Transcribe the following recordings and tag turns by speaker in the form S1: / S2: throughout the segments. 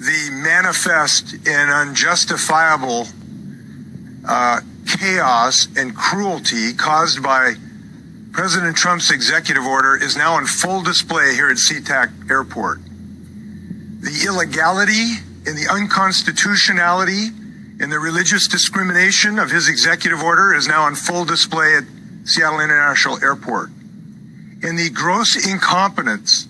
S1: the manifest and unjustifiable chaos and cruelty caused by President Trump's executive order is now on full display here at SeaTac Airport. The illegality and the unconstitutionality and the religious discrimination of his executive order is now on full display at Seattle International Airport. And the gross incompetence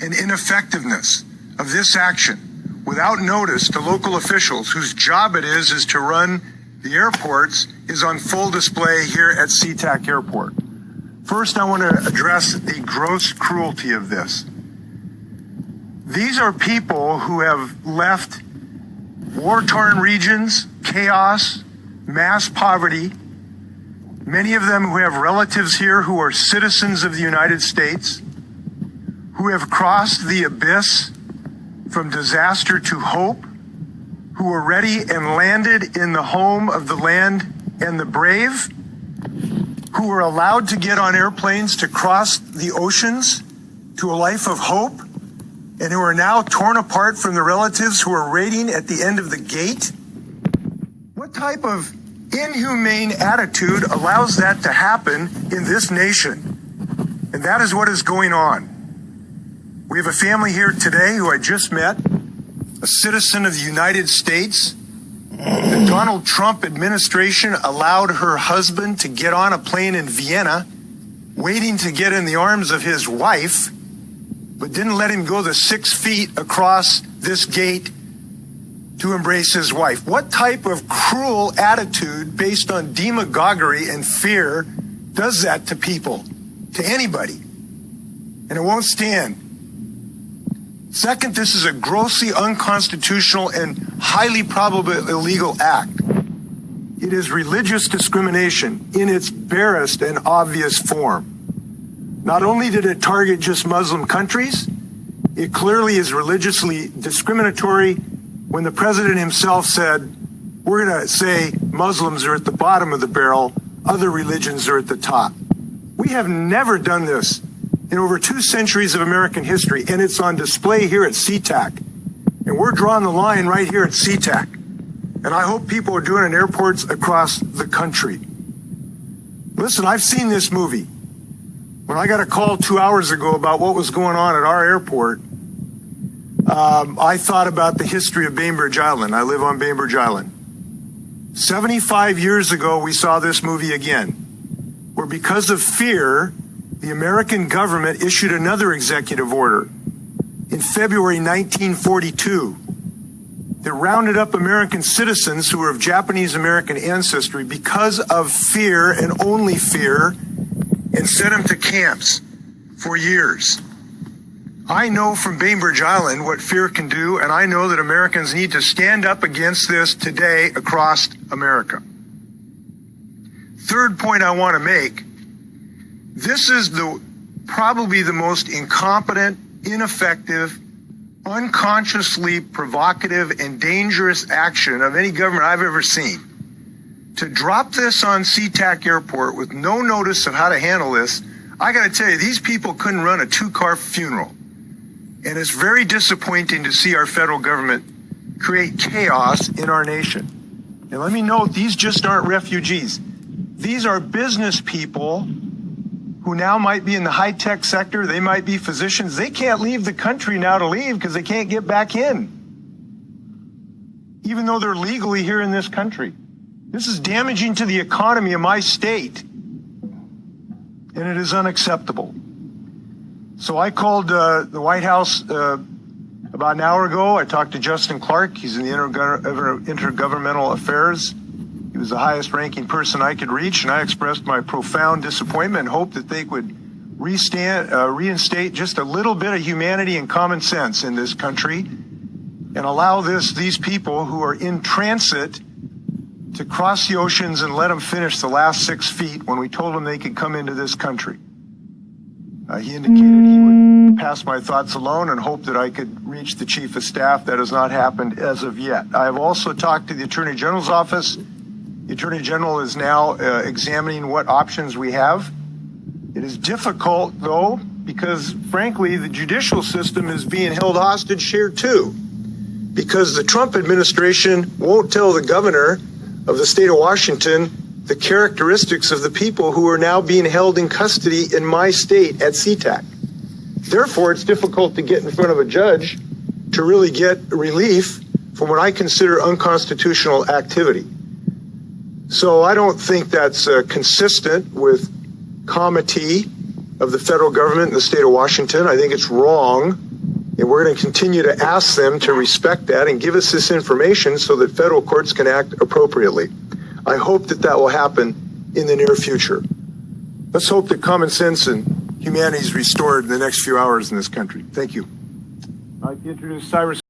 S1: and ineffectiveness of this action without notice to local officials whose job it is to run the airports is on full display here at SeaTac Airport. First, I want to address the gross cruelty of this. These are people who have left war-torn regions, chaos, mass poverty, many of them who have relatives here who are citizens of the United States, who have crossed the abyss from disaster to hope, who are ready and landed in the home of the land and the brave, who were allowed to get on airplanes to cross the oceans to a life of hope, and who are now torn apart from the relatives who are waiting at the end of the gate? What type of inhumane attitude allows that to happen in this nation? And that is what is going on. We have a family here today who I just met, a citizen of the United States. The Donald Trump administration allowed her husband to get on a plane in Vienna, waiting to get in the arms of his wife, but didn't let him go the 6 feet across this gate to embrace his wife. What type of cruel attitude based on demagoguery and fear does that to people, to anybody? And it won't stand. Second, this is a grossly unconstitutional and highly probable illegal act. It is religious discrimination in its barest and obvious form. Not only did it target just Muslim countries, it clearly is religiously discriminatory when the president himself said, we're going to say Muslims are at the bottom of the barrel, other religions are at the top. We have never done this in over 2 centuries of American history, and it's on display here at SeaTac. And we're drawing the line right here at SeaTac. And I hope people are doing it in airports across the country. Listen, I've seen this movie. When I got a call 2 hours ago about what was going on at our airport, I thought about the history of Bainbridge Island. I live on Bainbridge Island. 75 years ago, we saw this movie again, where because of fear, the American government issued another executive order in February 1942 that rounded up American citizens who were of Japanese American ancestry because of fear and only fear, and sent them to camps for years. I know from Bainbridge Island what fear can do, and I know that Americans need to stand up against this today across America. Third point I want to make, this is probably the most incompetent, ineffective, unconsciously provocative, and dangerous action of any government I've ever seen. To drop this on SeaTac Airport with no notice of how to handle this, I got to tell you, these people couldn't run a 2-car funeral. And it's very disappointing to see our federal government create chaos in our nation. And let me note, these just aren't refugees. These are business people who now might be in the high-tech sector. They might be physicians. They can't leave the country now to leave because they can't get back in, even though they're legally here in this country. This is damaging to the economy of my state, and it is unacceptable. So I called the White House about an hour ago. I talked to Justin Clark. He's in the Intergovernmental Affairs. He was the highest ranking person I could reach, and I expressed my profound disappointment and hope that they would reinstate just a little bit of humanity and common sense in this country and allow these people who are in transit to cross the oceans and let them finish the last 6 feet when we told them they could come into this country. He indicated he would pass my thoughts alone and hope that I could reach the Chief of Staff. That has not happened as of yet. I have also talked to the Attorney General's office. The Attorney General is now examining what options we have. It is difficult, though, because, frankly, the judicial system is being held hostage here, too. because the Trump administration won't tell the governor of the state of Washington the characteristics of the people who are now being held in custody in my state at SeaTac. Therefore, it's difficult to get in front of a judge to really get relief from what I consider unconstitutional activity. So I don't think that's consistent with comity of the federal government in the state of Washington. I think it's wrong, and we're going to continue to ask them to respect that and give us this information so that federal courts can act appropriately. I hope that that will happen in the near future. Let's hope that common sense and humanity is restored in the next few hours in this country. Thank you. I'd like to introduce Cyrus